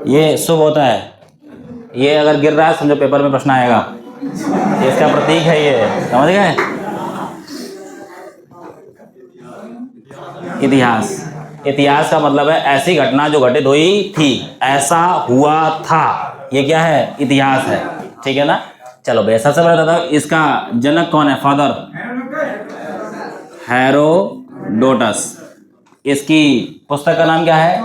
ये शुभ होता है, ये अगर गिर रहा है समझो पेपर में प्रश्न आएगा, इसका प्रतीक है ये, समझ गए। इतिहास, इतिहास का मतलब है ऐसी घटना जो घटित हुई थी, ऐसा हुआ था, ये क्या है, इतिहास है, ठीक है ना। चलो भैया सबसे पहले बता, इसका जनक कौन है, फादर हेरोडोटस। इसकी पुस्तक का नाम क्या है,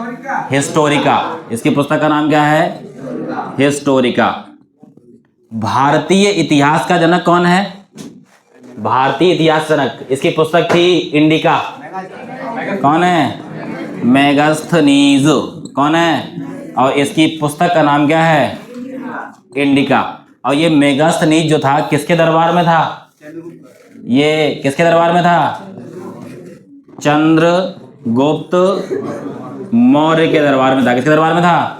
हिस्टोरिका। इसकी पुस्तक का नाम क्या है, हिस्टोरिका। भारतीय इतिहास का जनक कौन है, भारतीय इतिहास जनक, इसकी पुस्तक थी इंडिका। कौन है, मेगास्थनीज। कौन है, और इसकी पुस्तक का नाम क्या है, इंडिका। और ये मेगास्थनीज जो था किसके दरबार में था, ये किसके दरबार में था, चंद्रगुप्त मौर्य के दरबार में था। किसके दरबार में था,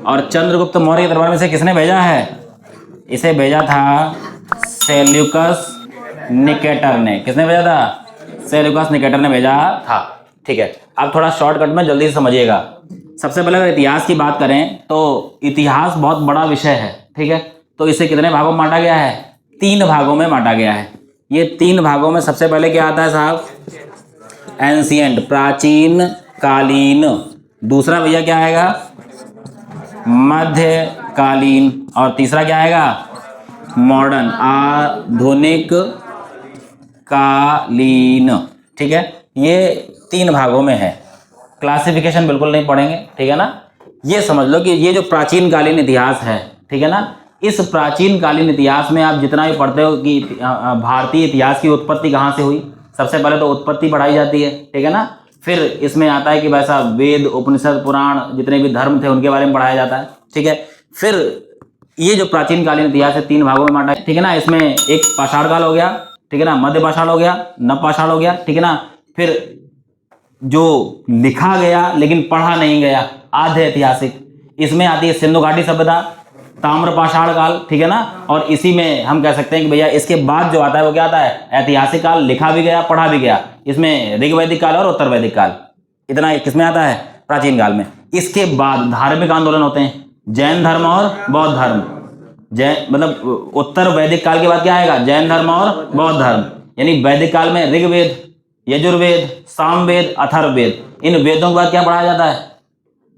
और चंद्रगुप्त मौर्य के दरबार में से किसने भेजा है, इसे भेजा था सेल्यूकस निकेटर ने। किसने भेजा था, सेल्यूकस निकेटर ने भेजा था, ठीक है। अब थोड़ा शॉर्टकट में जल्दी से समझिएगा। सबसे पहले अगर इतिहास की बात करें तो इतिहास बहुत बड़ा विषय है, ठीक है। तो इसे कितने भागों में बांटा गया है, 3 भागों में बांटा गया है। ये 3 भागों में सबसे पहले क्या आता है साहब, एंशिएंट, प्राचीन कालीन। दूसरा भैया क्या आएगा, मध्यकालीन। और तीसरा क्या आएगा, मॉडर्न, आधुनिक कालीन, ठीक है। ये 3 भागों में है, क्लासिफिकेशन बिल्कुल नहीं पढ़ेंगे, ठीक है ना। ये समझ लो कि ये जो प्राचीन कालीन इतिहास है, ठीक है ना, इस प्राचीन कालीन इतिहास में आप जितना भी पढ़ते हो कि भारतीय इतिहास की उत्पत्ति कहाँ से हुई, सबसे पहले तो उत्पत्ति पढ़ाई जाती है, ठीक है ना। फिर इसमें आता है कि वैसा वेद, उपनिषद, पुराण, जितने भी धर्म थे उनके बारे में पढ़ाया जाता है, ठीक है। फिर ये जो प्राचीन कालीन इतिहास है 3 भागों में बांटा है, ठीक है ना। इसमें एक पाषाण काल हो गया, ठीक है ना, मध्य पाषाण हो गया, नव पाषाण हो गया, ठीक है ना। फिर जो लिखा गया लेकिन पढ़ा नहीं गया, आधे ऐतिहासिक, इसमें आती है सिंधु घाटी सभ्यता, ताम्र पाषाण काल, ठीक है ना। और इसी में हम कह सकते हैं कि भैया इसके बाद जो आता है वो क्या आता है, ऐतिहासिक काल, लिखा भी गया पढ़ा भी गया। इसमें ऋग्वैदिक काल और उत्तर वैदिक काल, इतना किसमें आता है, प्राचीन काल में। इसके बाद धार्मिक आंदोलन होते हैं, जैन धर्म और बौद्ध धर्म। जैन मतलब उत्तर वैदिक काल के बाद क्या आएगा, जैन धर्म और बौद्ध धर्म। यानी वैदिक काल में ऋग्वेद, यजुर्वेद, सामवेद, अथर्ववेद, इन वेदों के बाद क्या पढ़ाया जाता है,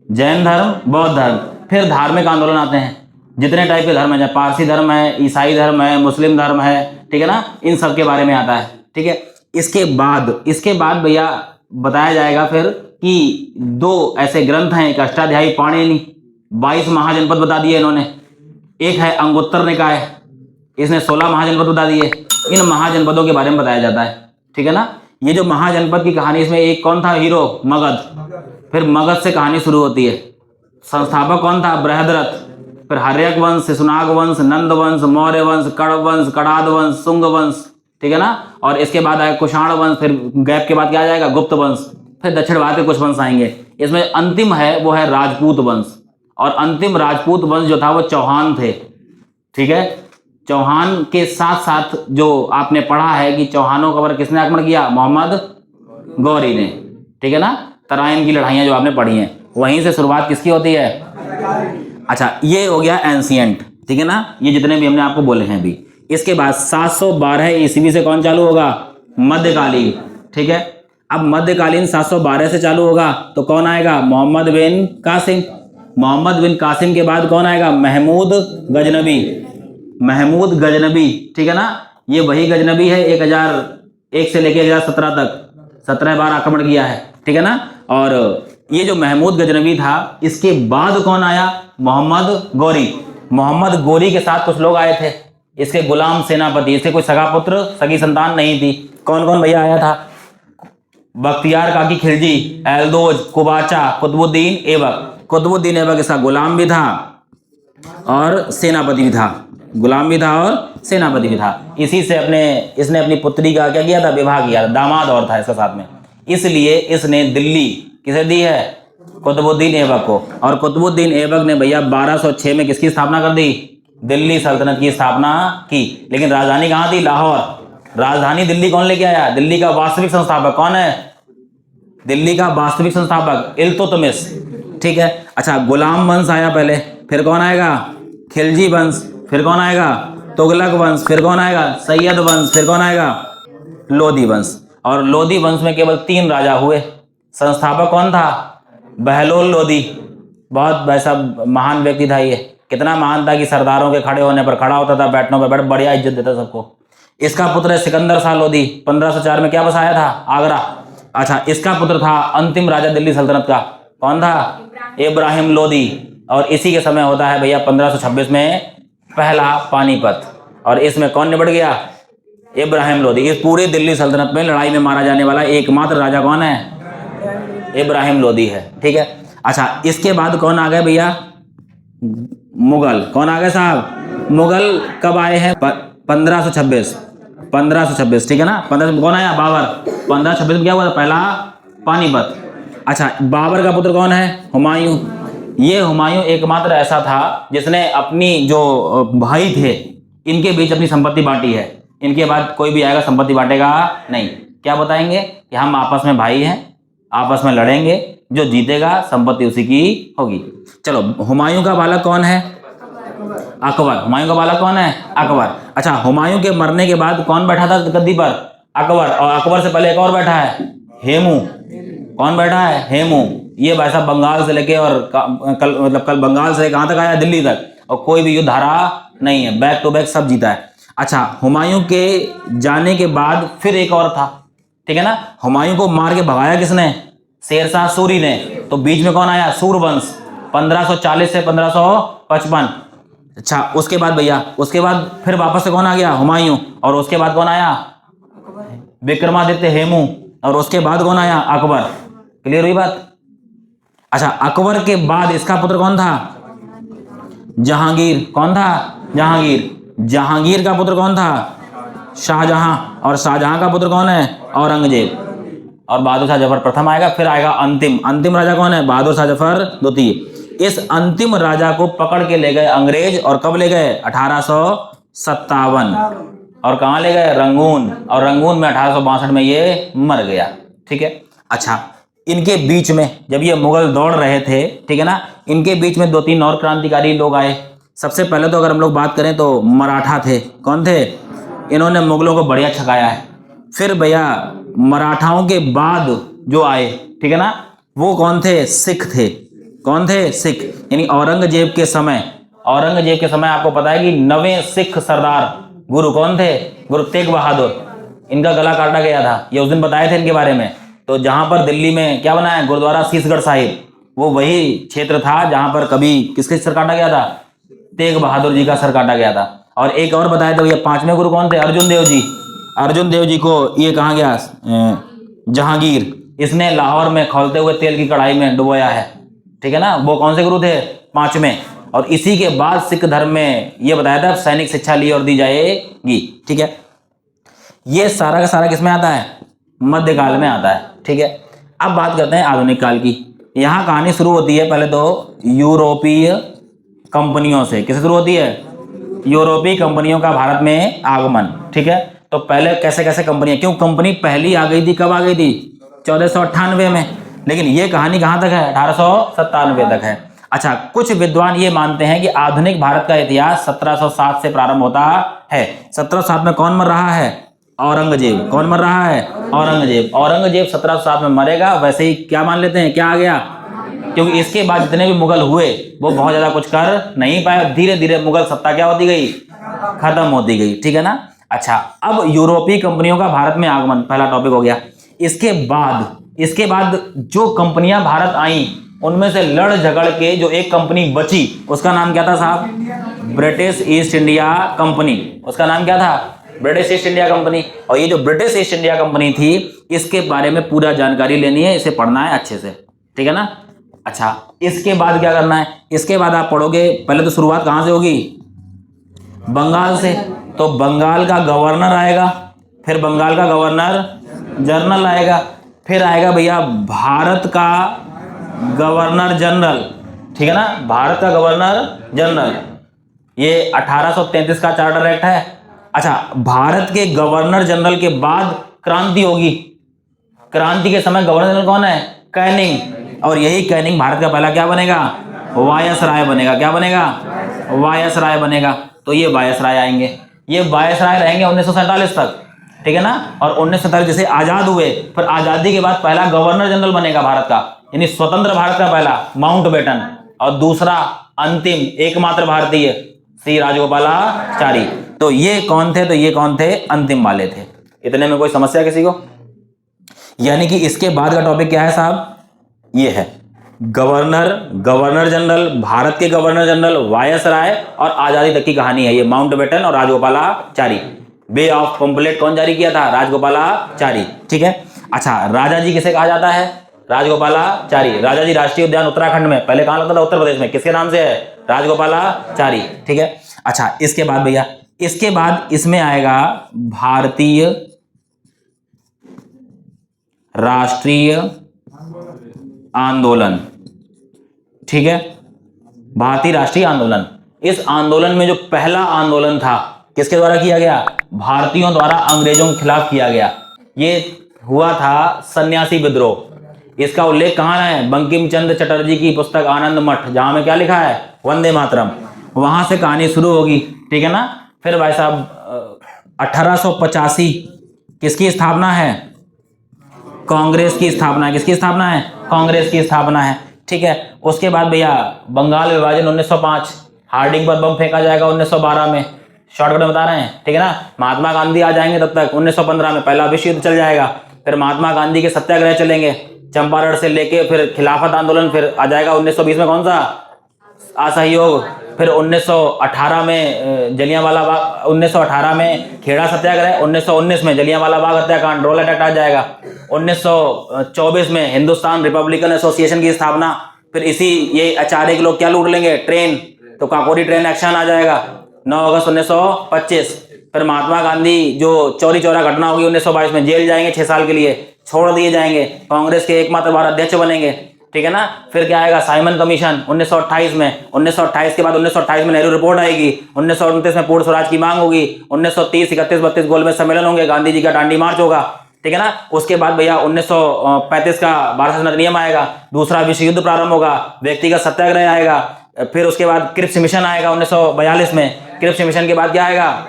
जैन धर्म, बौद्ध धर्म। फिर धार्मिक आंदोलन आते हैं, जितने टाइप के धर्म है, चाहे पारसी धर्म है, ईसाई धर्म है, मुस्लिम धर्म है, ठीक है ना, इन सब के बारे में आता है, ठीक है। इसके बाद भैया बताया जाएगा फिर कि 2 ऐसे ग्रंथ हैं, एक अष्टाध्यायी पाणिनि, 22 महाजनपद बता दिए इन्होंने। एक है अंगुत्तर निकाय, इसने 16 महाजनपद बता दिए। इन महाजनपदों के बारे में बताया जाता है, ठीक है ना। ये जो महाजनपद की कहानी, इसमें एक कौन था हीरो, मगध। फिर मगध से कहानी शुरू होती है। संस्थापक कौन था, बृहद्रथ। फिर हर्यक वंश, शिशुनाग वंश, नंद वंश, मौर्य वंश, कण्व वंश, कणाद वंश, शुंग वंश, ठीक है ना। और इसके बाद आएगा कुषाण वंश। फिर गैप के बाद क्या आ जाएगा, गुप्त वंश। फिर दक्षिण भारत के कुछ वंश आएंगे। इसमें अंतिम है वो है राजपूत वंश, और अंतिम राजपूत वंश जो था वो चौहान थे, ठीक है। चौहान के साथ साथ जो आपने पढ़ा है कि चौहानों का किसने आक्रमण किया, मोहम्मद गौरी ने, ठीक है ना। तराइन की लड़ाइयां जो आपने पढ़ी हैं, वहीं से शुरुआत किसकी होती है। अच्छा, ये हो गया एंशिएंट, ठीक है ना, ये जितने भी हमने आपको बोले हैं अभी। इसके बाद 712 ईस्वी से कौन चालू होगा, मध्यकालीन, ठीक है। अब मध्यकालीन 712 से चालू होगा तो कौन आएगा, मोहम्मद बिन कासिम। मोहम्मद बिन कासिम के बाद कौन आएगा, महमूद गजनबी। महमूद गजनबी, ठीक है ना, ये वही गजनबी है 1001 से लेकर 1017 तक 17 बार आक्रमण किया है, ठीक है ना। और ये जो महमूद गजनबी था, इसके बाद कौन आया, मोहम्मद गौरी। मोहम्मद गौरी के साथ कुछ लोग आए थे, इसके गुलाम सेनापति, इसके कोई सगा पुत्र सगी संतान नहीं थी। कौन कौन भैया आया था, बख्तियार काकी खिलजी, एल्दोज, कुबाचा, कुतुबुद्दीन ऐबक। कुतुबुद्दीन ऐबक इसका गुलाम भी था और सेनापति भी था, गुलाम भी था और सेनापति भी था। इसी से इसने अपनी पुत्री का क्या किया था, विवाह किया था, दामाद और था इसके साथ में। इसलिए इसने दिल्ली किसे दी है, कुतुबुद्दीन ऐबक को। और कुतुबुद्दीन ऐबक ने भैया 1206 में किसकी स्थापना कर दी, दिल्ली सल्तनत की स्थापना की। लेकिन राजधानी कहाँ थी, लाहौर। राजधानी दिल्ली कौन लेके आया, दिल्ली का वास्तविक संस्थापक कौन है, दिल्ली का वास्तविक संस्थापक इल्तुतमिश। ठीक है। अच्छा, गुलाम वंश आया पहले, फिर कौन आएगा? खिलजी वंश, फिर कौन आएगा? तुगलक वंश, फिर कौन आएगा? सैयद वंश, फिर कौन आएगा? लोधी वंश। और लोधी वंश में केवल 3 राजा हुए। संस्थापक कौन था? बहलोल लोधी। बहुत वैसा महान व्यक्ति था ये। कितना महान था कि सरदारों के खड़े होने पर खड़ा होता था, बैठने पर बैठ, बढ़िया इज्जत देता सबको। इसका पुत्र है सिकंदर शाह लोधी। 1504 में क्या बसाया था? आगरा। अच्छा, इसका पुत्र था अंतिम राजा दिल्ली सल्तनत का, कौन था? इब्राहिम लोधी। और इसी के समय होता है भैया 1526 में पहला पानीपत। और इसमें कौन निपट गया? इब्राहिम लोधी। इस पूरे दिल्ली सल्तनत में लड़ाई में मारा जाने वाला एकमात्र राजा कौन है? इब्राहिम लोधी है, ठीक है। अच्छा, इसके बाद कौन आ गए भैया? मुगल। कौन आ गए साहब? मुगल कब आए हैं? 1526, ठीक है ना। 15 कौन आया? बाबर। 1526 में क्या हुआ था? पहला पानीपत। अच्छा, बाबर का पुत्र कौन है? हुमायूं। ये हुमायूं एकमात्र ऐसा था जिसने अपनी जो भाई थे इनके बीच अपनी संपत्ति बांटी है। इनके बाद कोई भी आएगा संपत्ति बांटेगा नहीं। क्या बताएंगे? कि हम आपस में भाई हैं, आपस में लड़ेंगे, जो जीतेगा संपत्ति उसी की होगी। चलो, हुमायूं का बालक कौन है? अकबर। हुमायूं का बालक कौन है? अकबर। अच्छा, हुमायूं के मरने के बाद कौन बैठा था गद्दी पर? अकबर। और अकबर से पहले एक और बैठा है, हेमू। कौन बैठा है? हेमू। ये भाई साहब बंगाल से लेके और कल बंगाल से कहां तक आया? दिल्ली तक। और कोई भी युद्ध हारा नहीं है, बैक टू बैक सब जीता है। अच्छा, हुमायूं के जाने के बाद फिर एक और था, ठीक है ना। हुमायूं को मार के भगाया किसने? शेरशाह सूरी ने। तो बीच में कौन आया? सूरवंश। 1540 से 1555। अच्छा, उसके बाद भैया, उसके बाद फिर वापस से कौन आ गया? हुमायूं। और उसके बाद कौन आया? विक्रमादित्य हेमू। और उसके बाद कौन आया? अकबर। क्लियर हुई बात? अच्छा, अकबर के बाद इसका पुत्र कौन था? जहांगीर। कौन था? जहांगीर। जहांगीर का पुत्र कौन था? शाहजहां। और शाहजहां का पुत्र कौन है? औरंगजेब। और बहादुर शाह जफर प्रथम आएगा। फिर आएगा अंतिम राजा कौन है? बहादुर शाह जफर द्वितीय। इस अंतिम राजा को पकड़ के ले गए अंग्रेज। और कब ले गए? 1857। और कहां ले गए? रंगून। और रंगून में 1862 में ये मर गया, ठीक है। अच्छा, इनके बीच में जब ये मुगल दौड़ रहे थे, ठीक है ना, इनके बीच में 2-3 और क्रांतिकारी लोग आए। सबसे पहले तो अगर हम लोग बात करें तो मराठा थे। कौन थे? इन्होंने मुगलों को बढ़िया छकाया है। फिर भैया मराठाओं के बाद जो आए, ठीक है ना, वो कौन थे? सिख थे। कौन थे? सिख। यानी औरंगजेब के समय आपको पता है कि 9वें सिख सरदार गुरु कौन थे? गुरु तेग बहादुर। इनका गला काटा गया था, ये उस दिन बताए थे इनके बारे में। तो जहां पर दिल्ली में क्या बना है? गुरुद्वारा शीशगढ़ साहिब, वो वही क्षेत्र था जहां पर कभी किसके सर काटा गया था? तेग बहादुर जी का सर काटा गया था। और एक और बताया था भैया, 5वें गुरु कौन थे? अर्जुन देव जी। अर्जुन देव जी को ये कहा गया जहांगीर, इसने लाहौर में खौलते हुए तेल की कढ़ाई में डुबोया है, ठीक है ना। वो कौन से गुरु थे? 5वें। और इसी के बाद सिख धर्म में ये बताया था सैनिक शिक्षा ली और दी जाएगी, ठीक है। ये सारा का सारा किसमें आता है? मध्यकाल में आता है, ठीक है। अब बात करते हैं आधुनिक काल की। यहाँ कहानी शुरू होती है पहले तो यूरोपीय कंपनियों से। किससे शुरू होती है? यूरोपीय कंपनियों का भारत में आगमन, ठीक है। तो पहले कैसे कैसे कंपनियां, क्यों कंपनी पहली आ गई थी? कब आ गई थी? 1498 में। लेकिन ये कहानी कहां तक है? 1897 तक है। अच्छा, कुछ विद्वान ये मानते हैं कि आधुनिक भारत का इतिहास 1707 से प्रारंभ होता है। 1707 में कौन मर रहा है? औरंगजेब। कौन मर रहा है? औरंगजेब। औरंगजेब 1707 में मरेगा। वैसे ही क्या मान लेते हैं? क्या आ गया? क्योंकि इसके बाद जितने भी मुगल हुए वो बहुत ज्यादा कुछ कर नहीं पाए। धीरे धीरे मुगल सत्ता क्या होती गई? खत्म होती गई, ठीक है ना। अच्छा, अब यूरोपीय कंपनियों का भारत में आगमन पहला टॉपिक हो गया। इसके बाद जो कंपनियां भारत आई उनमें से लड़ झगड़ के जो एक कंपनी बची उसका नाम क्या था साहब? British east India company. उसका नाम क्या था? British east India company. और ये जो ब्रिटिश ईस्ट इंडिया कंपनी थी इसके बारे में पूरा जानकारी लेनी है, इसे पढ़ना है अच्छे से, ठीक है ना। अच्छा, इसके बाद क्या करना है? इसके बाद आप पढ़ोगे, पहले तो शुरुआत कहां से होगी? बंगाल से। तो बंगाल का गवर्नर आएगा, फिर बंगाल का गवर्नर जनरल आएगा, फिर आएगा भैया भारत का गवर्नर जनरल, ठीक है ना। भारत का गवर्नर जनरल, ये 1833 का चार्टर एक्ट है। अच्छा, भारत के गवर्नर जनरल के बाद क्रांति होगी। क्रांति के समय गवर्नर जनरल कौन है? कैनिंग। और यही कैनिंग भारत का पहला क्या बनेगा, वायसराय बनेगा। क्या बनेगा, वायसराय बनेगा। तो ये वायसराय आएंगे, ये वायसराय रहेंगे 1947 तक, ठीक है ना। और 1947 जैसे आजाद हुए, फिर आजादी के बाद पहला गवर्नर जनरल बनेगा भारत का, यानी स्वतंत्र भारत का पहला माउंटबेटन, और दूसरा अंतिम एकमात्र भारतीय श्री राजगोपालाचारी। तो ये कौन थे, तो ये कौन थे, अंतिम वाले थे। इतने में कोई समस्या किसी को? यानी कि इसके बाद का टॉपिक क्या है साहब, ये है गवर्नर जनरल, भारत के गवर्नर जनरल, वायसराय और आजादी तक की कहानी है ये, माउंटबेटन और राजगोपालाचारी। बे ऑफ पम्पलेट कौन जारी किया था, राजगोपालाचारी, ठीक है। अच्छा, राजा जी किसे कहा जाता है, राजगोपालाचारी। राजा जी राष्ट्रीय उद्यान उत्तराखंड में, पहले कहां लगता था, उत्तर प्रदेश में, किसके नाम से है, राजगोपालाचारी, ठीक है। अच्छा, इसके बाद भैया, इसके बाद इसमें आएगा भारतीय राष्ट्रीय आंदोलन, ठीक है, भारतीय राष्ट्रीय आंदोलन। इस आंदोलन में जो पहला आंदोलन था किसके द्वारा किया गया, भारतीयों द्वारा अंग्रेजों के खिलाफ किया गया। ये हुआ था सन्यासी विद्रोह। इसका उल्लेख कहां है, बंकिम चंद्र चटर्जी की पुस्तक आनंद मठ, जहां में क्या लिखा है, वंदे मातरम। वहां से कहानी शुरू होगी, ठीक है ना। फिर भाई साहब 1885 किसकी स्थापना है, कांग्रेस की स्थापना है। किसकी स्थापना है, कांग्रेस की स्थापना है, ठीक है। उसके बाद भैया बंगाल विभाजन 1905, हार्डिंग पर बम फेंका जाएगा 1912 में, शॉर्टकट में बता रहे हैं, ठीक है ना। महात्मा गांधी आ जाएंगे तब तक 1915 में, पहला विश्व युद्ध चल जाएगा। फिर महात्मा गांधी के सत्याग्रह चलेंगे चंपारण से लेके, फिर खिलाफत आंदोलन, फिर आ जाएगा 1920 में कौन सा, असहयोग। फिर 1918 में जलियांवाला बाग, 1918 में खेड़ा सत्याग्रह, 1919 में जलियांवाला बाग हत्याकांड, रोल अटैक आ जाएगा। 1924 में हिंदुस्तान रिपब्लिकन एसोसिएशन की स्थापना। फिर इसी ये आचार्य के लोग क्या लूट लेंगे, ट्रेन, तो काकोरी ट्रेन एक्शन आ जाएगा 9 अगस्त 1925। फिर महात्मा गांधी जो चौरी चौरा घटना होगी 1922 में, जेल जाएंगे 6 साल के लिए, छोड़ दिए जाएंगे, कांग्रेस के एकमात्र बार अध्यक्ष बनेंगे, ठीक है ना। फिर क्या आएगा, साइमन कमीशन 1928 में। 1928 के बाद 1928 में नेहरू रिपोर्ट आएगी। 1929 में पूर्ण स्वराज की मांग होगी। 1930, 31, 32 गोलमेज सम्मेलन होंगे, गांधी जी का डांडी मार्च होगा, ठीक है ना। उसके बाद भैया 1935 का भारत शासन अधिनियम आएगा, दूसरा विश्व युद्ध प्रारंभ होगा, व्यक्तिगत सत्याग्रह आएगा। फिर उसके बाद क्रिप्स मिशन आएगा 1942 में। क्रिप्स मिशन के बाद क्या आएगा,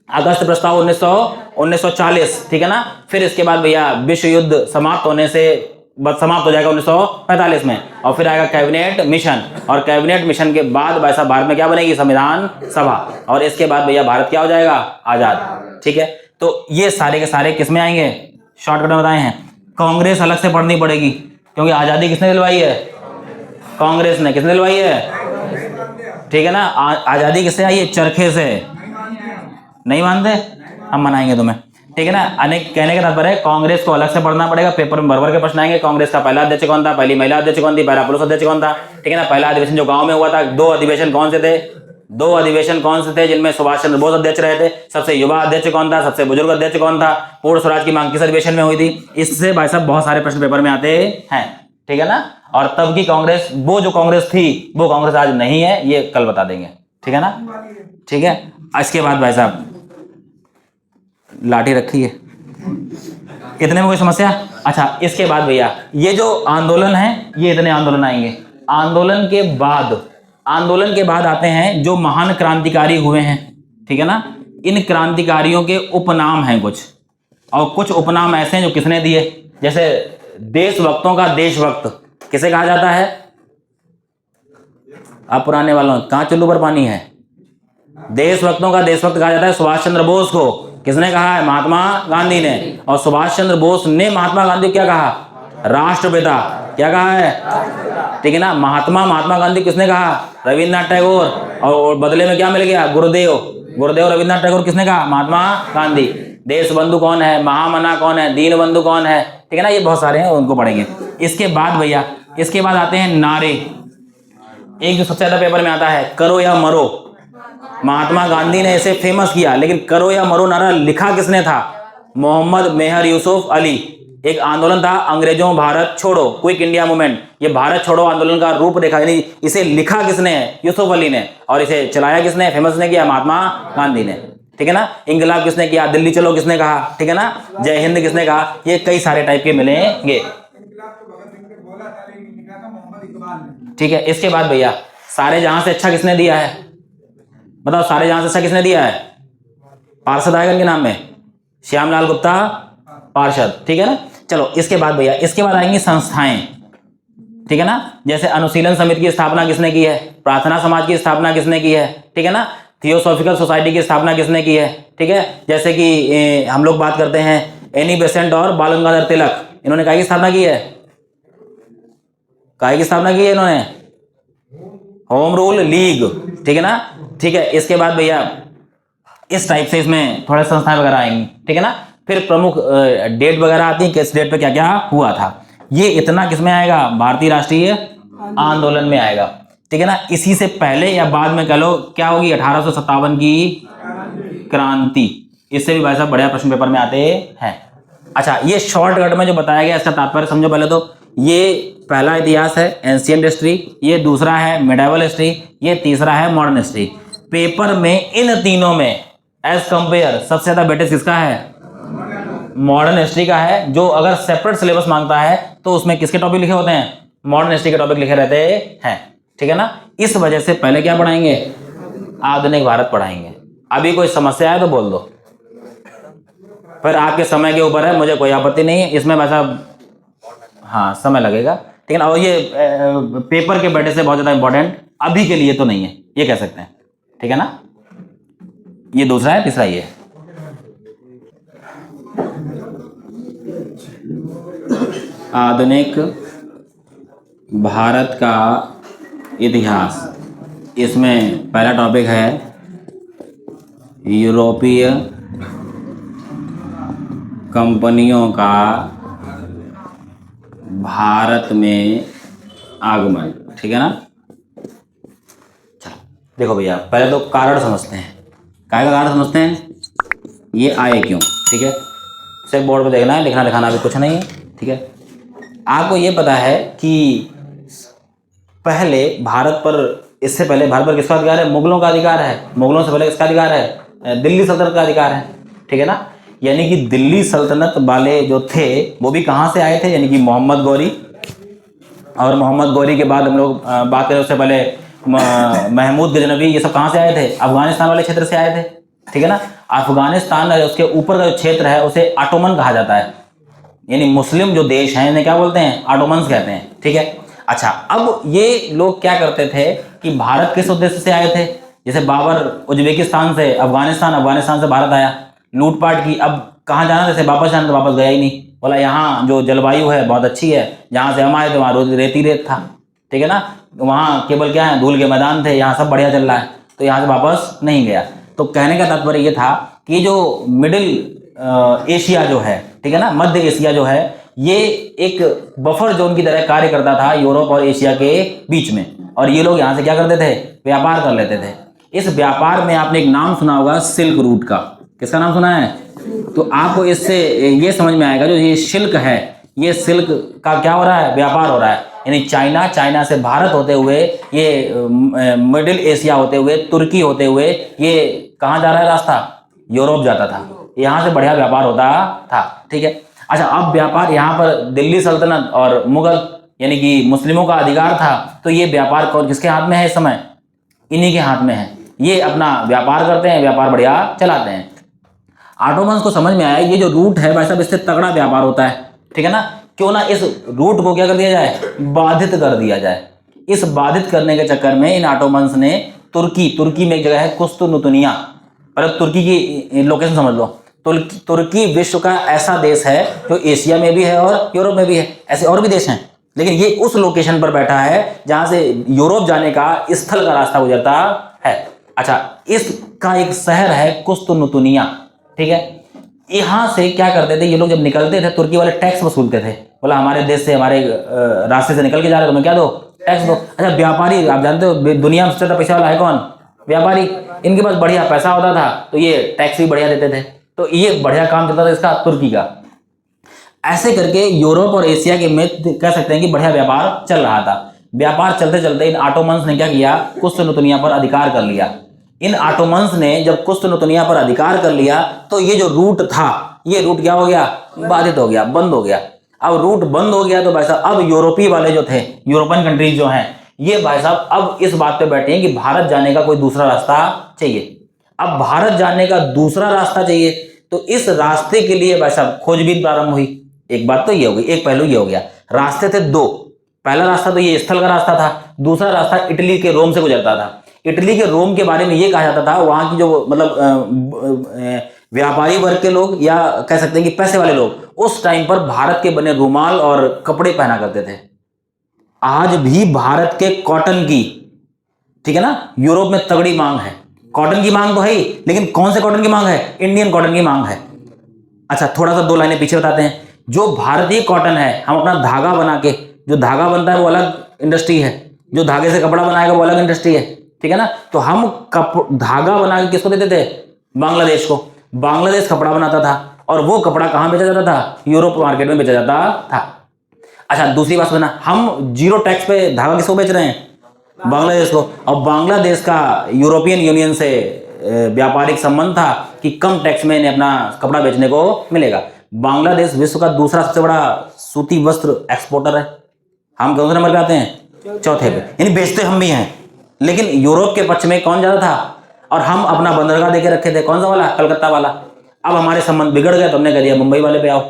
अगस्त प्रस्ताव 1940, ठीक है ना। फिर इसके बाद भैया विश्व युद्ध समाप्त होने से समाप्त हो जाएगा 1945 में। और फिर आएगा कैबिनेट मिशन, और कैबिनेट मिशन के बाद भाई साहब भारत में क्या बनेगी, संविधान सभा। और इसके बाद भैया भारत क्या हो जाएगा, आजाद, ठीक है। तो ये सारे के सारे किसमें आएंगे, शॉर्टकट में बताए हैं। कांग्रेस अलग से पढ़नी पड़ेगी, क्योंकि आजादी किसने दिलवाई है, कांग्रेस ने। किसने दिलवाई है, ठीक है ना। आजादी किससे आई है, चरखे से। नहीं मानते, हम मनाएंगे तुम्हें, ठीक है ना। अनेक कहने का तात्पर्य है कांग्रेस को अलग से पढ़ना पड़ेगा, पेपर में भर के प्रश्न आएंगे। कांग्रेस का पहला अध्यक्ष कौन था, पहली महिला अध्यक्ष कौन थी, पहला पुरुष अध्यक्ष कौन था, ठीक है ना। पहला अधिवेशन जो गांव में हुआ था, 2 अधिवेशन कौन से थे, 2 अधिवेशन कौन से थे जिनमें सुभाष चंद्र बोस अध्यक्ष रहे थे। सबसे युवा अध्यक्ष कौन था, सबसे बुजुर्ग अध्यक्ष कौन था, पूर्ण स्वराज की मांग किस अधिवेशन में हुई थी। इससे भाई साहब बहुत सारे प्रश्न पेपर में आते हैं, ठीक है ना। और तब की कांग्रेस, वो जो कांग्रेस थी वो कांग्रेस आज नहीं है, ये कल बता देंगे, ठीक है ना, ठीक है। इसके बाद भाई साहब लाठी रखी है, इतने में कोई समस्या। अच्छा, इसके बाद भैया ये जो आंदोलन है, ये इतने आंदोलन आएंगे। आंदोलन के बाद आते हैं जो महान क्रांतिकारी हुए हैं, ठीक है ना। इन क्रांतिकारियों के उपनाम हैं कुछ, और कुछ उपनाम ऐसे हैं जो किसने दिए। जैसे देशभक्तों का देशभक्त किसे कहा जाता है, आप पुराने वालों कहां चुल्लू पर पानी है। देशभक्तों का देशभक्त कहा जाता है सुभाष चंद्र बोस को। किसने कहा है, महात्मा गांधी ने। और सुभाष चंद्र बोस ने महात्मा गांधी को क्या कहा, राष्ट्रपिता। क्या कहा है, ठीक है ना। महात्मा गांधी किसने कहा, रविन्द्रनाथ टैगोर। और बदले में क्या मिल गया, गुरुदेव रविन्द्रनाथ टैगोर किसने कहा, महात्मा गांधी। देश बंधु कौन है, महामना कौन है, दीन बंधु कौन है, ठीक है ना। ये बहुत सारे हैं, उनको पढ़ेंगे। इसके बाद भैया, इसके बाद आते हैं नारे। एक जो सबसे ज्यादा पेपर में आता है, करो या मरो। महात्मा गांधी ने इसे फेमस किया, लेकिन करो या मरो नारा लिखा किसने था, मोहम्मद मेहर यूसुफ अली। एक आंदोलन था, अंग्रेजों भारत छोड़ो, क्विक इंडिया मूवमेंट। ये भारत छोड़ो आंदोलन का रूपरेखा, यानी इसे लिखा किसने है, यूसुफ अली ने। और इसे चलाया किसने, फेमस ने किया, महात्मा गांधी ने, ठीक है ना। इंकलाब किसने किया, दिल्ली चलो किसने कहा, ठीक है ना। जय हिंद किसने कहा। ये कई सारे टाइप के मिलेंगे। ठीक है, इसके बाद भैया सारे जहां से अच्छा किसने दिया है, बताओ सारे जहां से अच्छा किसने दिया है, पार्षद आएगा इनके नाम में, श्यामलाल गुप्ता पार्षद, ठीक है ना। चलो इसके बाद भैया, इसके बाद आएंगी संस्थाएं, ठीक है ना। जैसे अनुशीलन समिति की स्थापना किसने की है, प्रार्थना समाज की स्थापना किसने की है, ठीक है ना। थियोसॉफिकल सोसाइटी की स्थापना किसने की है, ठीक है। जैसे कि हम लोग बात करते हैं एनी बेसेंट और बाल गंगाधर तिलक, इन्होंने काय की स्थापना की है, काय की स्थापना की है इन्होंने, होम रूल लीग, ठीक है ना। ठीक है, इसके बाद भैया इस टाइप से इसमें थोड़े संस्थाएं वगैरह आएंगी, ठीक है ना। फिर प्रमुख डेट वगैरह आती है, किस डेट पे क्या क्या हुआ था। ये इतना किसमें आएगा, भारतीय राष्ट्रीय आंदोलन में आएगा, ठीक है ना। इसी से पहले या बाद में कह लो क्या होगी, 1857 की क्रांति। इससे भी भाई साहब बढ़िया प्रश्न पेपर में आते हैं। अच्छा, ये शॉर्टकट में जो बताया गया इसका तात्पर्य समझो पहले तो। ये पहला इतिहास है एंशिएंट हिस्ट्री, ये दूसरा है मिडाइवल हिस्ट्री, ये तीसरा है मॉडर्न हिस्ट्री। पेपर में इन तीनों में एज कंपेयर सबसे ज्यादा वेटेज किसका है, मॉडर्न हिस्ट्री का है। जो अगर सेपरेट सिलेबस मांगता है तो उसमें किसके टॉपिक लिखे होते हैं, मॉडर्न हिस्ट्री के टॉपिक लिखे रहते हैं, ठीक है ना। इस वजह से पहले क्या पढ़ाएंगे, आधुनिक भारत पढ़ाएंगे। अभी कोई समस्या है तो बोल दो, फिर आपके समय के ऊपर है, मुझे कोई आपत्ति नहीं है इसमें, वैसा हाँ समय लगेगा, ठीक है ना। और ये पेपर के बैठे से बहुत ज्यादा इंपॉर्टेंट अभी के लिए तो नहीं है, ये कह सकते हैं, ठीक है ना। ये दूसरा है, तीसरा ये है। आधुनिक भारत का इतिहास, इसमें पहला टॉपिक है यूरोपीय कंपनियों का भारत में आगमन, ठीक है ना। चलो देखो भैया, पहले तो कारण समझते हैं, काय का कारण समझते हैं, ये आए क्यों, ठीक है। सिर्फ बोर्ड पे देखना है, लिखना लिखाना भी कुछ नहीं है, ठीक है। आपको ये पता है कि पहले भारत पर, इससे पहले भारत पर किसका अधिकार है, मुगलों का अधिकार है। मुगलों से पहले किसका अधिकार है, दिल्ली सल्तनत का अधिकार है, ठीक है ना। यानी कि दिल्ली सल्तनत वाले जो थे वो भी कहाँ से आए थे, यानी कि मोहम्मद गौरी, और मोहम्मद गौरी के बाद हम लोग बात करें उससे पहले महमूद गजनवी, ये सब कहाँ से आए थे, अफगानिस्तान वाले क्षेत्र से आए थे, ठीक है ना। अफगानिस्तान उसके ऊपर का जो क्षेत्र है उसे ऑटोमन कहा जाता है, यानी मुस्लिम जो देश हैं इन्हें क्या बोलते हैं, ऑटोमन्स कहते हैं, ठीक है। अच्छा, अब ये लोग क्या करते थे कि भारत किस उद्देश्य से आए थे, जैसे बाबर उज्बेकिस्तान से अफगानिस्तान, अफगानिस्तान से भारत आया, लूटपाट की, अब कहाँ जाना, जैसे वापस जाना तो वापस गया ही नहीं, बोला यहाँ जो जलवायु है बहुत अच्छी है, जहाँ से हम आए थे वहाँ रोज रेती रेत था, ठीक है ना। वहाँ केवल क्या है, धूल के मैदान थे, यहाँ सब बढ़िया चल रहा है, तो यहाँ से वापस नहीं गया। तो कहने का तात्पर्य ये था कि जो मिडिल एशिया जो है, ठीक है ना, मध्य एशिया जो है, ये एक बफर जोन की तरह कार्य करता था यूरोप और एशिया के बीच में, और ये लोग यहाँ से क्या करते थे, व्यापार कर लेते थे। इस व्यापार में आपने एक नाम सुना होगा सिल्क रूट का, किसका नाम सुना है, तो आपको इससे ये समझ में आएगा जो ये सिल्क है, ये सिल्क का क्या हो रहा है, व्यापार हो रहा है, यानी चाइना, चाइना से भारत होते हुए, ये मिडिल एशिया होते हुए, तुर्की होते हुए, ये कहाँ जा रहा है रास्ता, यूरोप जाता था, यहाँ से बढ़िया व्यापार होता था, ठीक है। अच्छा, अब व्यापार यहाँ पर दिल्ली सल्तनत और मुगल यानी कि मुस्लिमों का अधिकार था, तो ये व्यापार कौन किसके हाथ में है इस समय, इन्हीं के हाथ में है। ये अपना व्यापार करते हैं, व्यापार बढ़िया चलाते हैं। ऑटोमन्स को समझ में आया ये जो रूट है भाई साहब, इससे तगड़ा व्यापार होता है, ठीक है ना। क्यों ना इस रूट को क्या कर दिया जाए, बाधित कर दिया जाए। इस बाधित करने के चक्कर में इन ऑटोमन्स ने तुर्की में एक जगह है कुस्तुनुतुनिया, पर तुर्की की लोकेशन समझ लो, तुर्की विश्व का ऐसा देश है जो एशिया में भी है और यूरोप में भी है, ऐसे और भी देश हैं, लेकिन ये उस लोकेशन पर बैठा है जहां से यूरोप जाने का स्थल का रास्ता गुजरता है। अच्छा, इसका एक शहर है कुस्तुनुतुनिया, ठीक है। यहाँ से क्या करते थे ये लोग, जब निकलते थे तुर्की वाले टैक्स वसूलते थे, बोला हमारे देश से, हमारे रास्ते से निकल के जा रहे हो, तुम्हें क्या दो, टैक्स दो। अच्छा, व्यापारी, आप जानते हो दुनिया में सबसे ज्यादा पैसा वाला है कौन, व्यापारी। इनके पास बढ़िया पैसा होता था तो ये टैक्स भी बढ़िया देते थे, तो ये बढ़िया काम चलता था इसका, तुर्की का। ऐसे करके यूरोप और एशिया के में कह सकते हैं कि बढ़िया व्यापार चल रहा था। व्यापार चलते चलते इन ऑटोमन्स ने क्या किया, कुस्तुनुतुनिया पर अधिकार कर लिया। इन ऑटोमन्स ने जब कुस्तुनुतुनिया पर अधिकार कर लिया तो ये जो रूट था, ये रूट क्या हो गया, बाधित हो गया, बंद हो गया। अब रूट बंद हो गया तो भाई साहब अब यूरोपीय वाले जो थे, यूरोपियन कंट्रीज जो हैं, ये भाई साहब अब इस बात पे बैठे हैं कि भारत जाने का कोई दूसरा रास्ता चाहिए। अब भारत जाने का दूसरा रास्ता चाहिए, तो इस रास्ते के लिए भाई साहब खोजबीन प्रारंभ हुई। एक बात तो ये हो गई, एक पहलू ये हो गया। रास्ते थे दो, पहला रास्ता तो ये स्थल का रास्ता था, दूसरा रास्ता इटली के रोम से गुजरता था। इटली के रोम के बारे में ये कहा जाता था, वहां की जो मतलब व्यापारी वर्ग के लोग, या कह सकते हैं कि पैसे वाले लोग, उस टाइम पर भारत के बने रुमाल और कपड़े पहना करते थे। आज भी भारत के कॉटन की, ठीक है ना, यूरोप में तगड़ी मांग है। कॉटन की मांग तो है ही, लेकिन कौन से कॉटन की मांग है? इंडियन कॉटन की मांग है। अच्छा, थोड़ा सा दो लाइनें पीछे बताते हैं। जो भारतीय कॉटन है, हम अपना धागा बना के, जो धागा बनता है वो अलग इंडस्ट्री है, जो धागे से कपड़ा बनाएगा वो अलग इंडस्ट्री है, ठीक है ना। तो हम धागा बना के किसको देते थे? बांग्लादेश को। बांग्लादेश कपड़ा बनाता था, और वो कपड़ा कहां बेचा जाता था? यूरोप मार्केट में बेचा जाता था। अच्छा, दूसरी बात सुना, हम जीरो टैक्स पे धागा किसको बेच रहे हैं? बांग्लादेश को। और बांग्लादेश का यूरोपियन यूनियन से व्यापारिक संबंध था कि कम टैक्स में इन्हें अपना कपड़ा बेचने को मिलेगा। बांग्लादेश विश्व का दूसरा सबसे बड़ा सूती वस्त्र एक्सपोर्टर है। हम कौन से नंबर पे आते हैं? चौथे पे। यानी बेचते हम भी हैं, लेकिन यूरोप के पक्ष में कौन ज्यादा था? और हम अपना बंदरगाह देके रखे थे, कौन सा वाला? कलकत्ता वाला। अब हमारे संबंध बिगड़ गए तो हमने कह दिया मुंबई वाले पे आओ।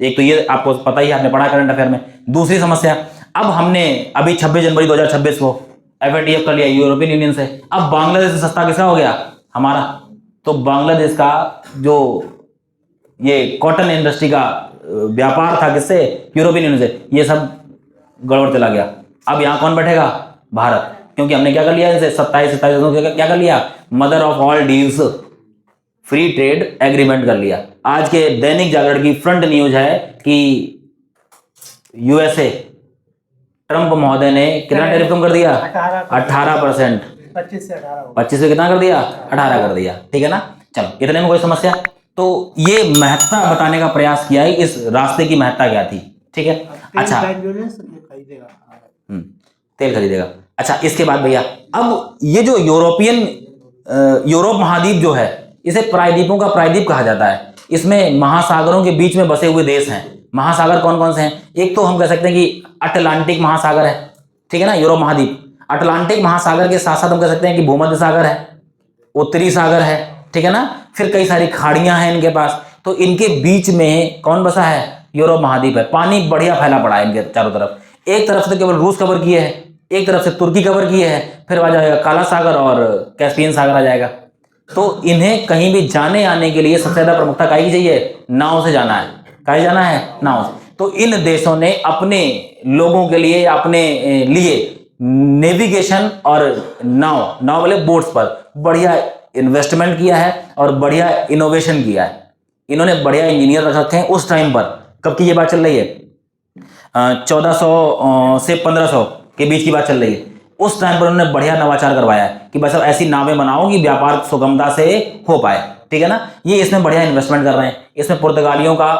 एक तो ये आपको पता ही है, आपने पढ़ा करंट अफेयर में। दूसरी समस्या, अब हमने अभी 26 जनवरी 2026 को FATF कर लिया यूरोपियन यूनियन से। अब बांग्लादेश से सस्ता किसका हो गया? हमारा। तो बांग्लादेश का जो ये कॉटन इंडस्ट्री का व्यापार था किससे? यूरोपियन यूनियन से। ये सब गड़बड़ चला गया। अब यहाँ कौन बैठेगा? भारत। क्योंकि हमने क्या कर लिया इनसे? 27 क्या कर लिया? Mother of all deals, free trade agreement कर लिया। आज के दैनिक जागरण की फ्रंट न्यूज है कि USA ट्रंप महोदय ने कितना टैरिफ कम कर दिया? 18%। 25 से कितना कर दिया? 18 कर दिया, ठीक है ना। चलो, इतने में कोई समस्या? तो ये महत्ता बताने का प्रयास किया है, इस रास्ते की महत्ता क्या थी, ठीक है। अच्छा, तेल खरीदेगा। अच्छा, इसके बाद भैया, अब ये जो यूरोप महाद्वीप जो है, इसे प्रायद्वीपों का प्रायद्वीप कहा जाता है। इसमें महासागरों के बीच में बसे हुए देश हैं। महासागर कौन कौन से हैं? एक तो हम कह सकते हैं कि अटलांटिक महासागर है, ठीक है ना, यूरोप महाद्वीप। अटलांटिक महासागर के साथ साथ हम कह सकते हैं कि भूमध्य सागर है, उत्तरी सागर है, ठीक है ना। फिर कई सारी खाड़ियां हैं इनके पास। तो इनके बीच में कौन बसा है? यूरोप महाद्वीप है। पानी बढ़िया फैला पड़ा है इनके चारों तरफ। एक तरफ से केवल रूस कवर किए है, एक तरफ से तुर्की कवर किए है, फिर आ जाएगा काला सागर और कैस्पियन सागर आ जाएगा। तो इन्हें कहीं भी जाने आने के लिए सबसे ज्यादा प्रमुखता काहे की चाहिए? नाव से जाना है। काहे जाना है? नाव से। तो इन देशों ने अपने लोगों के लिए, अपने लिए नेविगेशन और नाव वाले बोट्स पर बढ़िया इन्वेस्टमेंट किया है और बढ़िया इनोवेशन किया है। इन्होंने बढ़िया इंजीनियर रख रखे हैं उस टाइम पर। कब की ये बात चल रही है? 1400 से 1500 के बीच की बात चल रही है। उस टाइम पर उन्होंने बढ़िया नवाचार करवाया है कि बस अब ऐसी नावें बनाओ कि व्यापार सुगमता से हो पाए, ठीक है ना। ये इसमें बढ़िया इन्वेस्टमेंट कर रहे हैं। इसमें पुर्तगालियों का,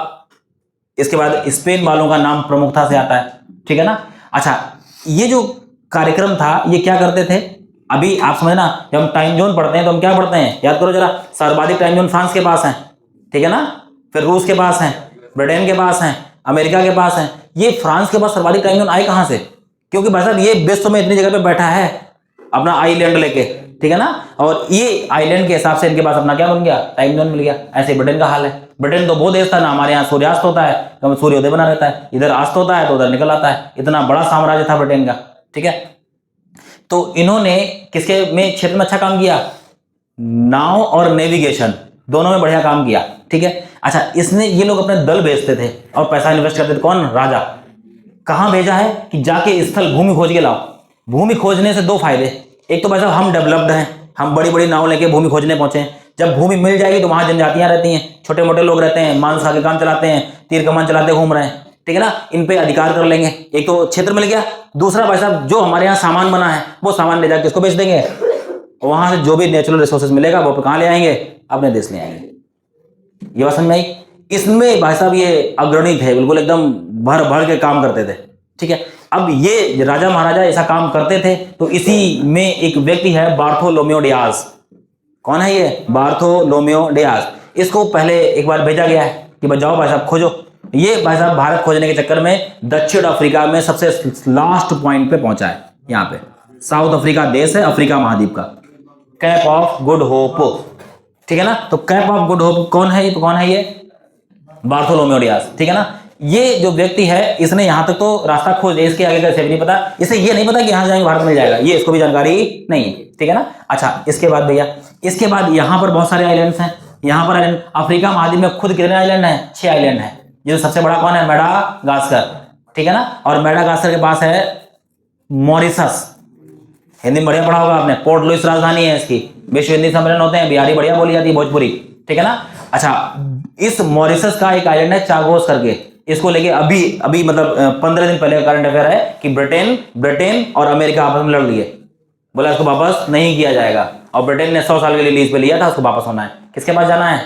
इसके बाद स्पेन वालों का नाम प्रमुखता से आता है, ठीक है ना। अच्छा, ये जो कार्यक्रम था, ये क्या करते थे? अभी आप समझना, जब हम टाइम जोन पढ़ते हैं तो हम क्या पढ़ते हैं? याद करो जरा। सर्वाधिक टाइम जोन फ्रांस के पास है, ठीक है ना। फिर रूस के पास है, ब्रिटेन के पास है, अमेरिका के पास है। ये फ्रांस के पास सर्वाधिक टाइम जोन आए कहां से? क्योंकि भाई साहब ये विश्व में इतनी जगह पे बैठा है अपना आइलैंड लेके, ठीक है ना। और ये आइलैंड के हिसाब से इनके पास अपना क्या बन गया? टाइम जोन मिल गया। ऐसे ब्रिटेन का हाल है। ब्रिटेन तो वो देश था ना, हमारे यहाँ सूर्यास्त होता है तो सूर्योदय बना रहता है, इधर अस्त होता है तो उधर निकल आता है। इतना बड़ा साम्राज्य था ब्रिटेन का, ठीक है। तो इन्होंने किसके में क्षेत्र में अच्छा काम किया? नाव और नेविगेशन दोनों में बढ़िया काम किया, ठीक है। अच्छा, इसने ये लोग अपने दल भेजते थे और पैसा इन्वेस्ट करते थे। कौन? राजा। कहां भेजा है? कि जाके स्थल भूमि खोज के लाओ। भूमि खोजने से दो फायदे। एक तो भाई साहब हम डेवलप्ड हैं, हम बड़ी बड़ी नाव लेके भूमि खोजने पहुंचे। जब भूमि मिल जाएगी तो वहां जनजातियां रहती हैं, छोटे मोटे लोग रहते हैं, मांस खा के काम चलाते हैं, तीर कमान चलाते घूम रहे हैं, ठीक है ना। इन पे अधिकार कर लेंगे। एक तो क्षेत्र मिल गया। दूसरा भाई साहब, जो हमारे यहाँ सामान बना है वो सामान ले जाकर किसको बेच देंगे? वहां से जो भी नेचुरल रिसोर्सेज मिलेगा वो कहां ले आएंगे? अपने देश ले आएंगे। ये बात समझ में आई? इसमें भाई साहब ये अग्रणी थे, बिल्कुल एकदम भर भर के काम करते थे, ठीक है। अब ये राजा महाराजा ऐसा काम करते थे। तो इसी में एक व्यक्ति है बार्थोलोम्यो डियाज। कौन है ये? बार्थोलोम्यो डियाज। इसको पहले एक बार भेजा गया है कि जाओ भाई साहब खोजो। ये भाई साहब भारत खोजने के चक्कर में दक्षिण अफ्रीका में सबसे लास्ट पॉइंट पे पहुंचा है। यहाँ पे साउथ अफ्रीका देश है, अफ्रीका महाद्वीप का। कैप ऑफ गुड होप, ठीक है ना। तो कैप ऑफ गुड होप कौन है? कौन है ये? बार्थोलोमेव डियाज, ठीक है ना। ये जो व्यक्ति है इसने यहाँ तक तो रास्ता खोज दिया, इसके आगे का सेफ नहीं पता। इसे ये नहीं पता कि यहाँ जाएंगे भारत मिल जाएगा, ये इसको भी जानकारी नहीं है, ठीक है ना। अच्छा, इसके बाद भैया, इसके बाद यहाँ पर बहुत सारे आइलैंड्स हैं। यहाँ पर आइलैंड, अफ्रीका महाद्वीप में खुद कितने आइलैंड हैं? 6 आइलैंड हैं। जो सबसे बड़ा कौन है? मेडागास्कर, ठीक है ना। और मेडागास्कर के पास है मॉरिशस, हिंदी में बढ़िया पढ़ा होगा आपने। पोर्ट लुइस राजधानी है इसकी। विश्व हिंदी सम्मेलन होते हैं, बिहारी बढ़िया बोली जाती है, भोजपुरी, ठीक है ना। अच्छा, इस मॉरिशस का एक आइलैंड है चागोस करके, इसको लेके अभी मतलब 15 दिन पहले का करंट अफेयर है कि ब्रिटेन और अमेरिका आपस में लड़ लिए। बोला इसको वापस नहीं किया जाएगा, और ब्रिटेन ने 100 साल के लिए लीज पे लिया था, उसको वापस होना है। किसके पास जाना है?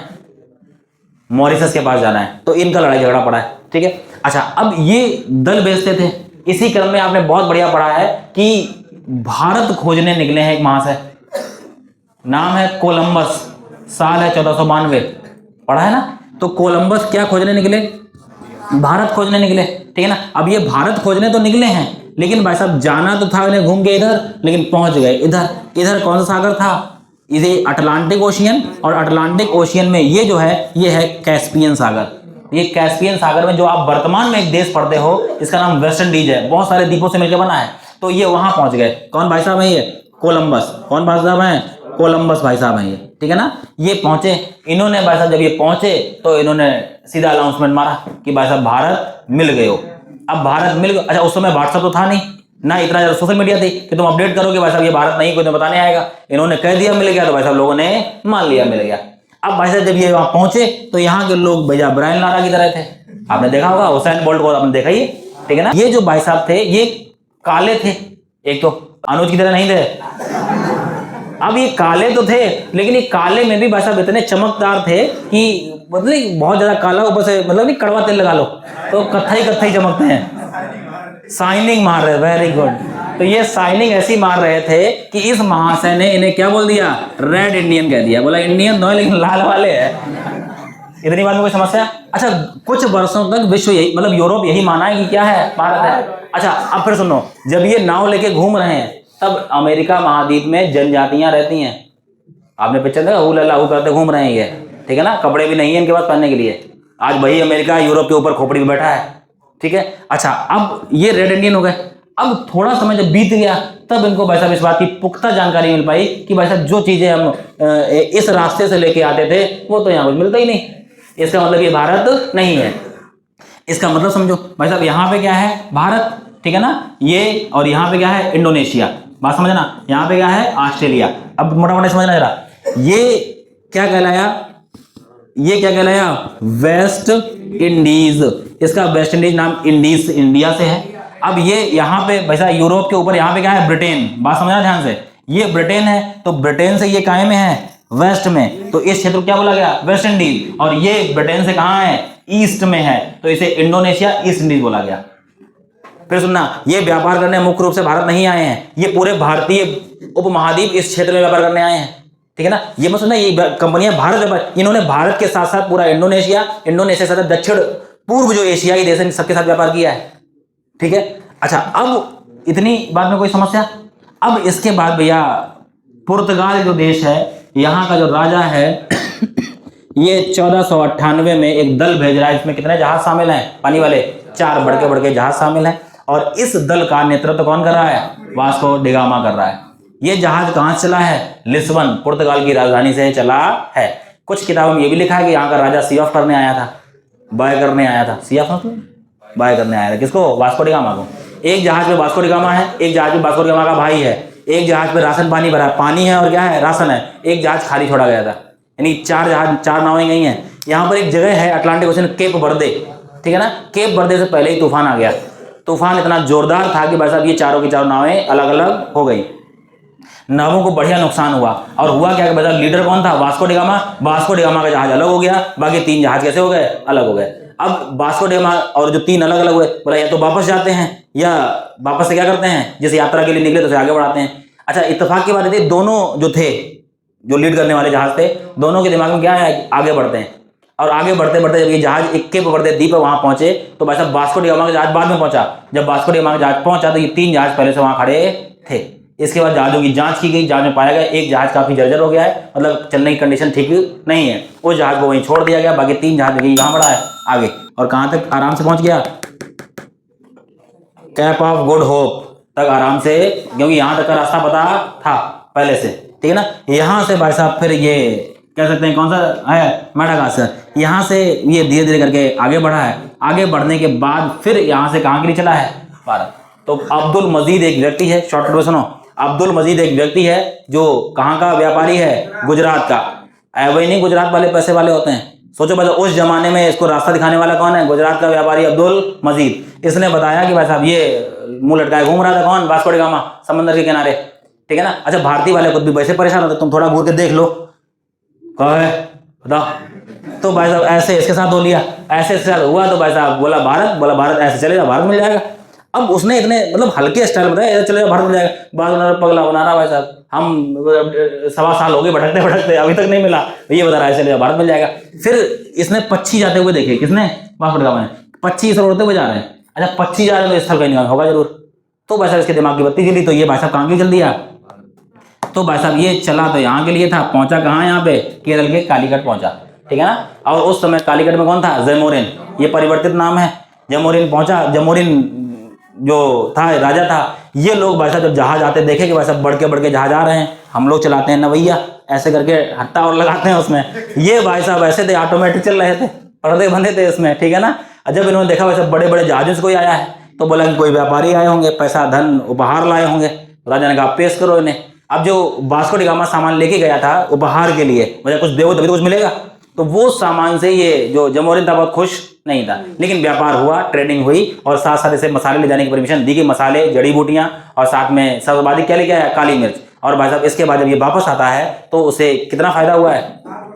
मॉरिशस के पास जाना है। तो इनका लड़ाई झगड़ा पड़ा है, ठीक है। अच्छा, अब ये दल भेजते थे। इसी क्रम में आपने बहुत बढ़िया पढ़ा है कि भारत खोजने निकले हैं एक महाशय, नाम है कोलंबस, साल है 1492, पढ़ा है ना। तो कोलंबस क्या खोजने निकले? भारत खोजने निकले, ठीक है ना। अब ये भारत खोजने तो निकले हैं, लेकिन भाई साहब जाना तो था उन्हें घूम के इधर, लेकिन पहुंच गए इधर। इधर कौन सा सागर था? ये अटलांटिक ओशियन, और अटलांटिक ओशियन में ये जो है ये है कैस्पियन सागर। ये कैस्पियन सागर में जो आप वर्तमान में एक देश पढ़ते हो, इसका नाम वेस्ट इंडीज है, बहुत सारे द्वीपों से मिलकर बना है। तो ये वहां पहुंच गए। कौन भाई साहब है ये? कोलंबस। कौन भाई साहब है? कोलंबस भाई साहब हैं ये, ठीक है ना। ये पहुंचे, इन्होंने भाई साहब जब ये पहुंचे तो इन्होंने सीधा अनाउंसमेंट मारा कि भाई साहब भारत मिल गए हो। अब भारत मिल गए। अच्छा, उस समय व्हाट्सएप तो था नहीं ना, इतना ज्यादा सोशल मीडिया थी कि तुम अपडेट करोगे भाई साहब ये भारत नहीं, कोई तो बताने आएगा। इन्होंने कह दिया मिल गया, तो भाई साहब लोगों ने मान लिया मिल गया। अब भाई साहब जब ये वहां पहुंचे तो यहाँ के लोग भैया ब्रायन लारा की तरह थे। आपने देखा होगा हुसैन बोल्ट को, आपने देखा ही, ठीक है ना। ये जो भाई साहब थे ये काले थे, एक तो अनुज की तरह नहीं थे। अब ये काले तो थे, लेकिन ये काले में भी भाई साहब इतने चमकदार थे कि मतलब बहुत ज्यादा काला, ऊपर से मतलब नहीं कड़वा तेल लगा लो तो कत्थई चमकते हैं, शाइनिंग मार रहे। Very good. तो ये शाइनिंग ऐसी मार रहे थे कि इस महाशय ने इन्हें क्या बोल दिया? रेड इंडियन कह दिया। बोला इंडियन तो है लेकिन लाल वाले हैं। इतनी बात में कोई समस्या? अच्छा, कुछ वर्षों तक विश्व यही मतलब यूरोप यही माना है कि क्या है? भारत है। अच्छा, अब फिर सुनो, जब ये नाव लेके घूम रहे हैं तब अमेरिका महाद्वीप में जनजातियां रहती हैं। आपने पिक्चर देखा, हू लल्ला हू करते घूम रहे हैं ये, ठीक है ना। कपड़े भी नहीं है इनके पास पहनने के लिए। आज वही अमेरिका यूरोप के ऊपर खोपड़ी में बैठा है, ठीक है। अच्छा, अब ये रेड इंडियन हो गए। अब थोड़ा समय जब बीत गया तब इनको भाई साहब इस बात की पुख्ता जानकारी मिल पाई कि भाई साहब जो चीजें हम इस रास्ते से लेके आते थे वो तो यहाँ कुछ मिलता ही नहीं। इसका मतलब ये भारत नहीं है। इसका मतलब समझो भाई साहब, यहाँ पे क्या है? भारत, ठीक है ना। ये और यहाँ पे क्या है? इंडोनेशिया। बात समझना। यहाँ पे क्या है? ऑस्ट्रेलिया। अब मोटा मोटा समझना जरा, ये क्या कहलाया? ये क्या कहलाया? West Indies. इसका वेस्ट इंडीज नाम इंडीज इंडिया से है। अब ये यहाँ पे भाई साहब यूरोप के ऊपर यहाँ पे क्या है? ब्रिटेन। बात समझना ध्यान से, ये ब्रिटेन है, तो ब्रिटेन से ये काहे में है? वेस्ट में। तो इस क्षेत्र को क्या बोला गया? West Indies. और ये ब्रिटेन से कहाँ है? ईस्ट में है, तो इसे इंडोनेशिया ईस्ट इंडीज बोला गया। फिर सुनना, ये व्यापार करने मुख्य रूप से भारत नहीं आए हैं, ये पूरे भारतीय उपमहाद्वीप इस क्षेत्र में व्यापार करने आए हैं, ठीक है ना। ये मत सुनना, ये कंपनियां भारत व्यापार, इन्होंने भारत के साथ साथ पूरा इंडोनेशिया से साथ दक्षिण पूर्व जो एशियाई देश है सबके साथ व्यापार किया है, ठीक है। अच्छा, अब इतनी बात में कोई समस्या? अब इसके बाद भैया पुर्तगाल जो देश है, यहाँ का जो राजा है ये 1498 में एक दल भेज रहा है। इसमें कितने जहाज शामिल हैं? पानी वाले 4 बड़के जहाज शामिल हैं। और इस दल का नेतृत्व कौन कर रहा है? वास्को डी गामा कर रहा है। ये जहाज कहाँ से चला है? लिस्बन, पुर्तगाल की राजधानी से चला है। कुछ किताबों में ये भी लिखा है कि यहाँ का राजा सी ऑफ करने आया था, बाय करने आया था। सी ऑफ मतलब बाय करने आया था किसको? वास्को डी गामा को। एक जहाज पे वास्को डी गामा है, एक जहाज पे वास्को डी गामा का भाई है, एक जहाज पे राशन पानी भरा, पानी है और क्या है? राशन है। एक जहाज खाली छोड़ा गया था, यानी 4 जहाज 4 नावें गई हैं। यहाँ पर एक जगह है अटलांटिक ओशन, केप बर्दे, ठीक है ना। केप बर्दे से पहले ही तूफान आ गया। तूफान इतना जोरदार था कि भाई साहब ये चारों की चारों नावें अलग अलग हो गई। नावों को बढ़िया नुकसान हुआ। और हुआ क्या कि भाई साहब लीडर कौन था? Vasco D gamma. Vasco D gamma का जहाज अलग हो गया, बाकी 3 जहाज कैसे हो गए? अलग हो गए। अब वास्को डी गामा और जो 3 अलग अलग हुए, बोला या तो वापस जाते हैं या वापस से क्या करते हैं, जिस यात्रा के लिए निकले तो उसे आगे बढ़ाते हैं। अच्छा, इत्तेफाक की बात थी, दोनों जो थे, जो लीड करने वाले जहाज थे, दोनों के दिमाग में क्या है? आगे बढ़ते हैं। और आगे बढ़ते बढ़ते जब ये जहाज इक्के पे बढ़ते द्वीप पे वहां पहुंचे तो भाई साहब वास्को डी गामा का जहाज बाद में पहुंचा। जब वास्को डी गामा का जहाज पहुंचा तो ये 3 जहाज पहले से वहां खड़े थे। इसके बाद जहाजों की जांच की गई, जांच में पाया गया एक जहाज काफी जर्जर हो गया है, मतलब चलने की कंडीशन ठीक नहीं है, उस जहाज को वहीं छोड़ दिया गया। बाकी 3 जहाज कहाँ बढ़ा है आगे, और कहां तक आराम से पहुंच गया, कैप ऑफ गुड होप तक आराम से, क्योंकि यहां तक का रास्ता पता था पहले से, ठीक है ना। यहां से भाई साहब फिर ये कह सकते हैं कौन सा है, मेडागास्कर, यहां से ये धीरे धीरे करके आगे बढ़ा है। आगे बढ़ने के बाद फिर यहां से कहां के लिए चला है, भारत। तो अब्दुल मजीद एक व्यक्ति है, शॉर्टकट में सुनो, अब्दुल मजीद एक व्यक्ति है जो कहां का व्यापारी है, गुजरात का। वही नहीं गुजरात वाले पैसे वाले होते हैं, सोचो भाई उस जमाने में इसको रास्ता दिखाने वाला कौन है, गुजरात का व्यापारी अब्दुल मजीद। इसने बताया कि भाई साहब ये मुंह लटकाए घूम रहा था कौन, वास्को डी गामा, समंदर के किनारे, ठीक है ना। अच्छा भारतीय वाले खुद भी वैसे परेशान होते, तुम थोड़ा घूर के देख लो कहा है बताओ। तो भाई साहब ऐसे इसके साथ हो लिया, ऐसे इसके साथ हुआ तो भाई साहब बोला भारत, बोला भारत ऐसे चलेगा, भारत मिल जाएगा। अब उसने इतने मतलब हल्के स्टाइल बताया इधर चलेगा भारत मिल जाएगा, बाद पगला बना रहा भाई साहब, हम 1.25 साल हो गए भटकते भटकते अभी तक नहीं मिला, ये बता रहा है चलेगा भारत मिल जाएगा। फिर इसने पक्षी जाते हुए देखे, किसने, वास्को डी गामा ने, 25 उड़ते हुए जा रहे हैं। अच्छा 25 जा रहे हैं तो स्थल कहीं नहीं होगा जरूर, तो भाई साहब इसके दिमाग की बत्ती जली, तो ये भाई साहब कहाँ की जल दिया, तो भाई साहब ये चला तो यहाँ के लिए था, पहुंचा कहाँ, यहाँ पे केरल के कालीकट पहुंचा, ठीक है ना। और उस समय कालीकट में कौन था, जमोरिन, ये परिवर्तित नाम है, जमोरिन पहुंचा। जमोरिन जो था राजा था। ये लोग भाई साहब जब जहाज आते देखे कि भाई साहब बढ़ के जहाज आ रहे हैं, हम लोग चलाते हैं ना भैया, ऐसे करके हट्टा और लगाते हैं उसमें, ये भाई साहब ऐसे थे ऑटोमेटिक चल रहे थे, पर्दे बंधे थे इसमें, ठीक है ना। जब इन्होंने देखा वैसे बड़े बड़े जहाजों से कोई आया है तो बोला कि कोई व्यापारी आए होंगे, पैसा धन उपहार लाए होंगे, राजा ने कहा पेश करो इन्हें। अब जो वास्को डी गामा सामान लेके गया था उपहार के लिए, वजह कुछ देवो तभी तो कुछ मिलेगा, तो वो सामान से ये जो जमोरिन था बहुत खुश नहीं था, लेकिन व्यापार हुआ, ट्रेडिंग हुई, और साथ साथ इसे मसाले ले जाने की परमिशन दी गई, मसाले, जड़ी बूटियां, और साथ में सर्वाधिक क्या लेके आया, काली मिर्च। और भाई साहब इसके बाद जब ये वापस आता है तो उसे कितना फायदा हुआ है,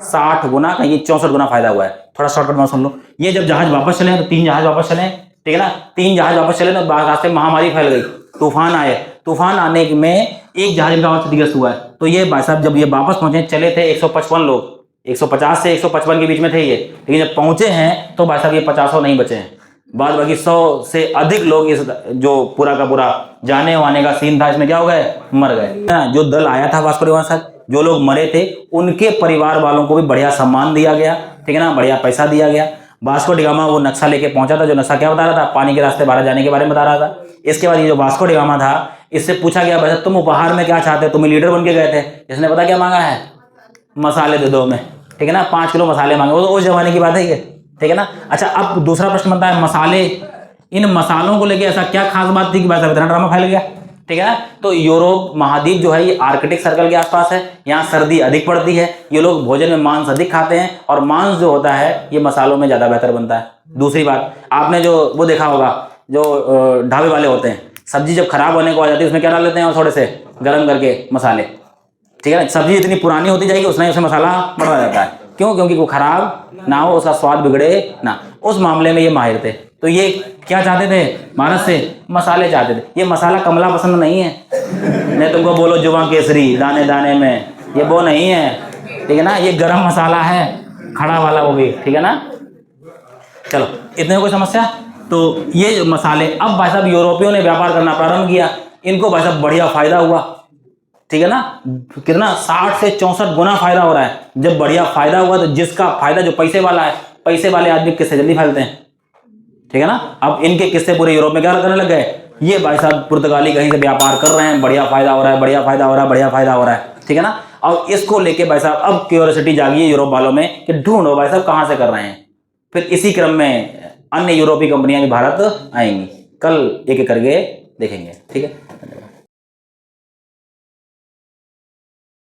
60 गुना, कहीं 64 गुना फायदा हुआ है। थोड़ा शॉर्टकट में सुन लो, ये जब जहाज वापस चले तो 3 जहाज वापस चले, ठीक है ना, 3 जहाज वापस चले तो रास्ते में महामारी फैल गई, तूफान आए, तूफान आने में एक जहाज इनका और क्षतिग्रस्त हुआ है। तो ये भाई साहब जब ये वापस पहुंचे, चले थे 155 लोग, 150 से 155 के बीच में थे ये, लेकिन जब पहुंचे हैं तो भाई साहब ये 50 नहीं बचे हैं, बाद बाकी 100 से अधिक लोग इस जो पूरा का पूरा जाने वाने का सीन था इसमें क्या हो गए, मर गए। जो दल आया था वास्को डी गामा साथ, जो लोग मरे थे उनके परिवार वालों को भी बढ़िया सम्मान दिया गया, ठीक है ना, बढ़िया पैसा दिया गया। वास्को डी गामा वो नक्शा लेके पहुंचा था, जो नक्शा क्या बता रहा था, पानी के रास्ते बाहर जाने के बारे में बता रहा था। इसके बाद ये जो वास्को डी गामा था, इससे पूछा गया भाई तुम उपहार में क्या चाहते हो, तुम लीडर बन के गए थे, इसने पता क्या मांगा है, मसाले दे दो में, ठीक है ना, 5 किलो मसाले मांगे, वो तो उस जमाने की बात है ये, ठीक है ना। अच्छा अब दूसरा प्रश्न बनता है, मसाले, इन मसालों को लेके ऐसा क्या खास बात थी कि भाई साहब इतना ड्रामा फैल गया, ठीक है ना। तो यूरोप महाद्वीप जो है ये आर्कटिक सर्कल के आसपास है, यहाँ सर्दी अधिक पड़ती है, ये लोग भोजन में मांस अधिक खाते हैं, और मांस जो होता है ये मसालों में ज्यादा बेहतर बनता है। दूसरी बात आपने जो वो देखा होगा, जो ढाबे वाले होते हैं, सब्जी जब खराब होने को आ जाती है उसमें क्या डाल लेते हैं, और थोड़े से गर्म करके मसाले, ठीक है ना। सब्जी इतनी पुरानी होती जाएगी उसमें उसमें मसाला बढ़ा जाता है, क्यों, क्योंकि वो खराब ना हो, उसका स्वाद बिगड़े ना। उस मामले में ये माहिर थे। तो ये क्या चाहते थे भारत से, मसाले चाहते थे। ये मसाला कमला पसंद नहीं है, मैं तुमको बोलो जुबान केसरी दाने दाने में, ये वो नहीं है, ठीक है ना, ये गरम मसाला है, खड़ा वाला वो भी, ठीक है ना। चलो इतने कोई समस्या। तो ये जो मसाले, अब भाई साहब यूरोपियों ने व्यापार करना प्रारंभ किया, इनको भाई साहब बढ़िया फायदा हुआ, ठीक है ना, कितना 60 से 64 गुना फायदा हो रहा है। जब बढ़िया फायदा हुआ तो जिसका फायदा, जो पैसे वाला है, पैसे वाले आदमी किससे जल्दी फैलते हैं, ठीक है ना। अब इनके किस्से पूरे यूरोप में क्या करने लग गए, ये भाई साहब पुर्तगाली कहीं से व्यापार कर रहे हैं, बढ़िया फायदा हो रहा है, बढ़िया फायदा हो रहा है, बढ़िया फायदा हो रहा है, ठीक है ना। और इसको लेके भाई साहब अब क्यूरियोसिटी जागी है यूरोप वालों में कि ढूंढो भाई साहब कहाँ से कर रहे हैं। फिर इसी क्रम में अन्य यूरोपीय कंपनियां भी भारत आएंगी, कल एक एक करके देखेंगे, ठीक है।